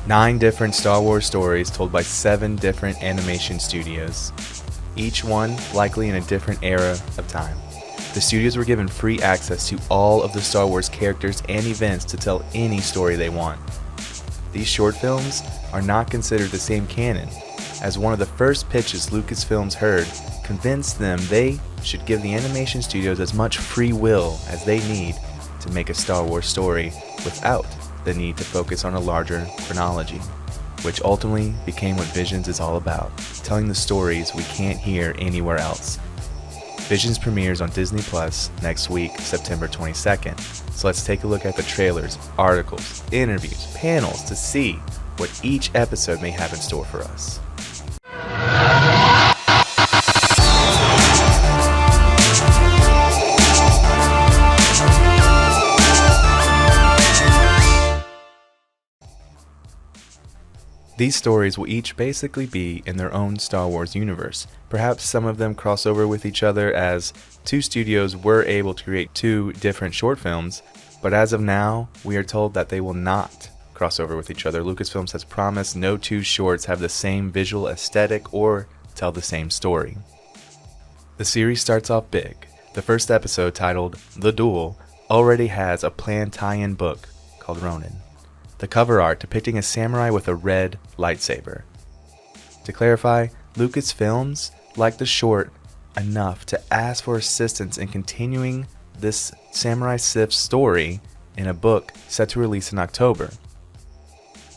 9 different Star Wars stories told by 7 different animation studios, each one likely in a different era of time. The studios were given free access to all of the Star Wars characters and events to tell any story they want. These short films are not considered the same canon, as one of the first pitches Lucasfilms heard convinced them they should give the animation studios as much free will as they need to make a Star Wars story without the need to focus on a larger chronology, which ultimately became what Visions is all about, telling the stories we can't hear anywhere else. Visions premieres on Disney Plus next week, September 22nd, so let's take a look at the trailers, articles, interviews, panels to see what each episode may have in store for us. These stories will each basically be in their own Star Wars universe. Perhaps some of them cross over with each other, as 2 studios were able to create 2 different short films, but as of now, we are told that they will not cross over with each other. Lucasfilms has promised no 2 shorts have the same visual aesthetic or tell the same story. The series starts off big. The first episode, titled The Duel, already has a planned tie-in book called Ronin. The cover art depicting a samurai with a red lightsaber. To clarify, Lucasfilms liked the short enough to ask for assistance in continuing this Samurai Sith story in a book set to release in October.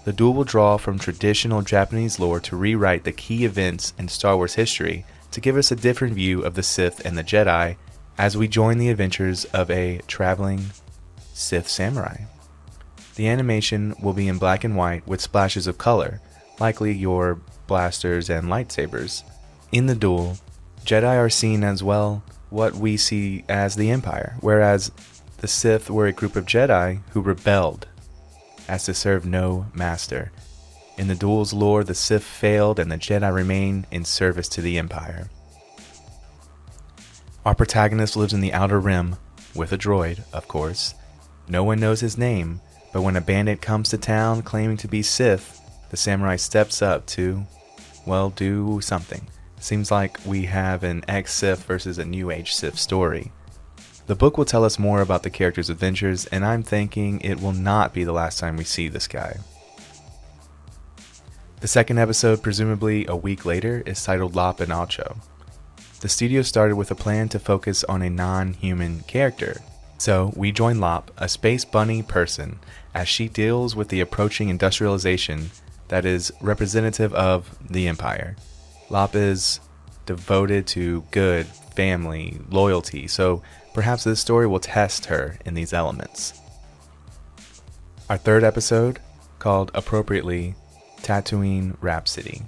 The Duel will draw from traditional Japanese lore to rewrite the key events in Star Wars history to give us a different view of the Sith and the Jedi as we join the adventures of a traveling Sith samurai. The animation will be in black and white with splashes of color, likely your blasters and lightsabers. In the Duel, Jedi are seen as, well, what we see as the Empire, whereas the Sith were a group of Jedi who rebelled as to serve no master. In the Duel's lore, the Sith failed and the Jedi remain in service to the Empire. Our protagonist lives in the Outer Rim, with a droid, of course. No one knows his name, but when a bandit comes to town claiming to be Sith, the samurai steps up to, well, do something. Seems like we have an ex-Sith versus a New Age Sith story. The book will tell us more about the character's adventures, and I'm thinking it will not be the last time we see this guy. The second episode, presumably a week later, is titled Lop and Ocho. The studio started with a plan to focus on a non-human character. So we join Lop, a space bunny person, as she deals with the approaching industrialization that is representative of the Empire. Lop is devoted to good, family, loyalty, so perhaps this story will test her in these elements. Our third episode, called appropriately Tatooine Rhapsody.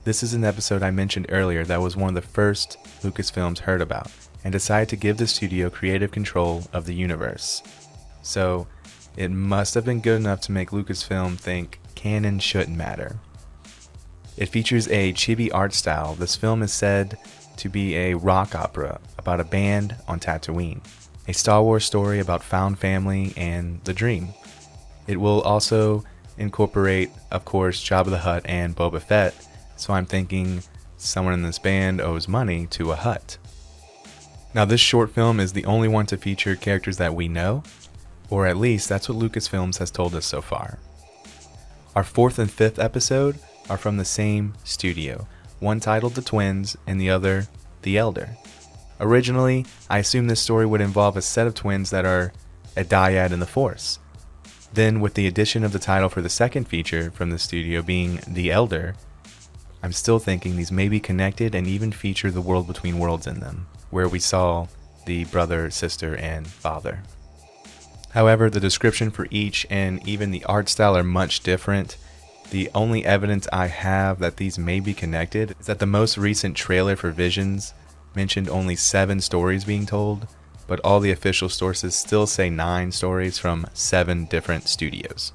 This is an episode I mentioned earlier that was one of the first Lucasfilms heard about, and decided to give the studio creative control of the universe. So, it must have been good enough to make Lucasfilm think canon shouldn't matter. It features a chibi art style. This film is said to be a rock opera about a band on Tatooine, a Star Wars story about found family and the dream. It will also incorporate, of course, Jabba the Hutt and Boba Fett, so I'm thinking someone in this band owes money to a Hutt. Now, this short film is the only one to feature characters that we know, or at least that's what Lucasfilms has told us so far. Our 4th and 5th episode are from the same studio, one titled The Twins and the other The Elder. Originally, I assumed this story would involve a set of twins that are a dyad in the Force. Then, with the addition of the title for the second feature from the studio being The Elder, I'm still thinking these may be connected and even feature the world between worlds in them, where we saw the brother, sister, and father. However, the description for each and even the art style are much different. The only evidence I have that these may be connected is that the most recent trailer for Visions mentioned only 7 stories being told, but all the official sources still say 9 stories from 7 different studios.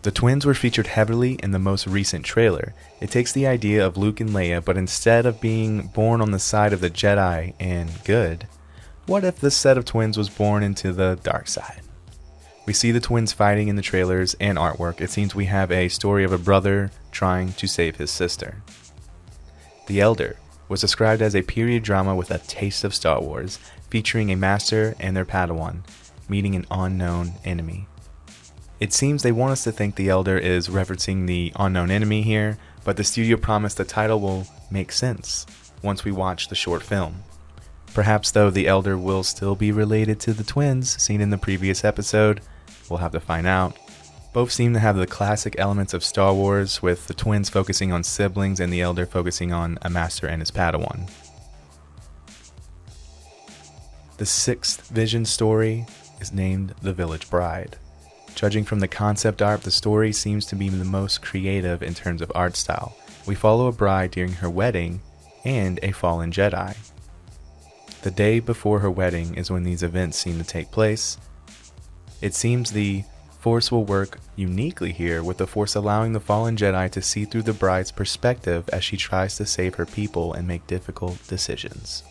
The twins were featured heavily in the most recent trailer. It takes the idea of Luke and Leia, but instead of being born on the side of the Jedi and good, what if this set of twins was born into the dark side? We see the twins fighting in the trailers and artwork. It seems we have a story of a brother trying to save his sister. The Elder was described as a period drama with a taste of Star Wars, featuring a master and their Padawan meeting an unknown enemy. It seems they want us to think the Elder is referencing the unknown enemy here, but the studio promised the title will make sense once we watch the short film. Perhaps though the Elder will still be related to the twins seen in the previous episode. We'll have to find out. Both seem to have the classic elements of Star Wars, with the twins focusing on siblings and the Elder focusing on a master and his Padawan. The sixth Vision story is named The Village Bride. Judging from the concept art, the story seems to be the most creative in terms of art style. We follow a bride during her wedding and a fallen Jedi. The day before her wedding is when these events seem to take place. It seems the Force will work uniquely here, with the Force allowing the fallen Jedi to see through the bride's perspective as she tries to save her people and make difficult decisions.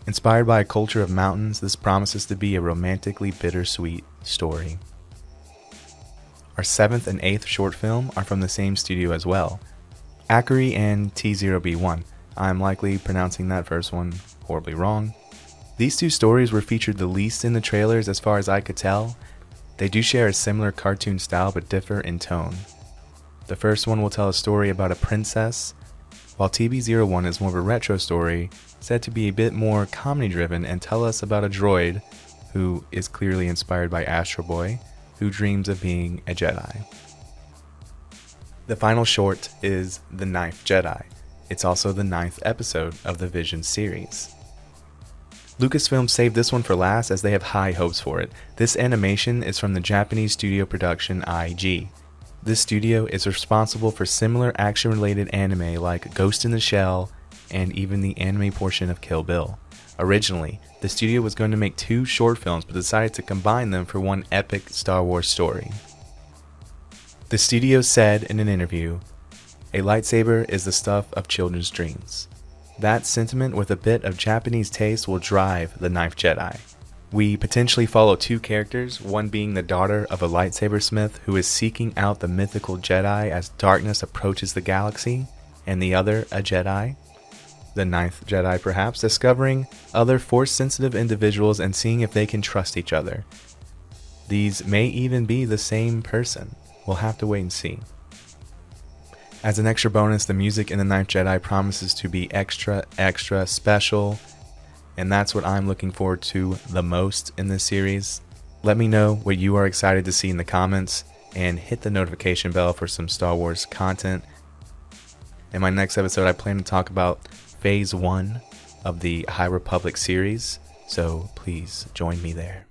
Inspired by a culture of mountains, this promises to be a romantically bittersweet story. Our 7th and 8th short film are from the same studio as well, Acry and T0B1. I'm likely pronouncing that first one horribly wrong. These two stories were featured the least in the trailers as far as I could tell. They do share a similar cartoon style but differ in tone. The first one will tell a story about a princess, while TB01 is more of a retro story, said to be a bit more comedy driven and tell us about a droid who is clearly inspired by Astro Boy, who dreams of being a Jedi. The final short is The Knife Jedi. It's also the 9th episode of the Vision series. Lucasfilms saved this one for last as they have high hopes for it. This animation is from the Japanese studio production IG. This studio is responsible for similar action-related anime like Ghost in the Shell and even the anime portion of Kill Bill. Originally, the studio was going to make 2 short films but decided to combine them for one epic Star Wars story. The studio said in an interview, "A lightsaber is the stuff of children's dreams. That sentiment with a bit of Japanese taste will drive The Knife Jedi. We potentially follow 2 characters, one being the daughter of a lightsaber smith who is seeking out the mythical Jedi as darkness approaches the galaxy, and the other a Jedi, the 9th Jedi perhaps, discovering other Force-sensitive individuals and seeing if they can trust each other. These may even be the same person. We'll have to wait and see." As an extra bonus, the music in The Knife Jedi promises to be extra special, and that's what I'm looking forward to the most in this series. Let me know what you are excited to see in the comments, and hit the notification bell for some Star Wars content. In my next episode, I plan to talk about Phase 1 of the High Republic series, so please join me there.